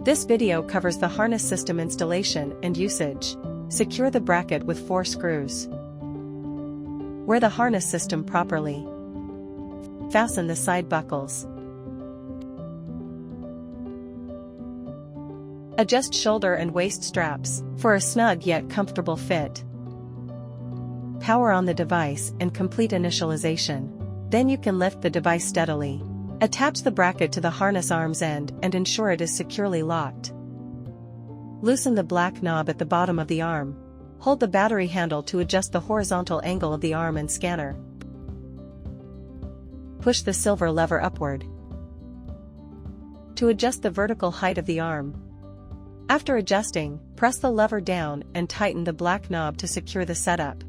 This video covers the harness system installation and usage. Secure the bracket with 4 screws. Wear the harness system properly. Fasten the side buckles. Adjust shoulder and waist straps for a snug yet comfortable fit. Power on the device and complete initialization. Then you can lift the device steadily. Attach the bracket to the harness arm's end and ensure it is securely locked. Loosen the black knob at the bottom of the arm. Hold the battery handle to adjust the horizontal angle of the arm and scanner. Push the silver lever upward to adjust the vertical height of the arm. After adjusting, press the lever down and tighten the black knob to secure the setup.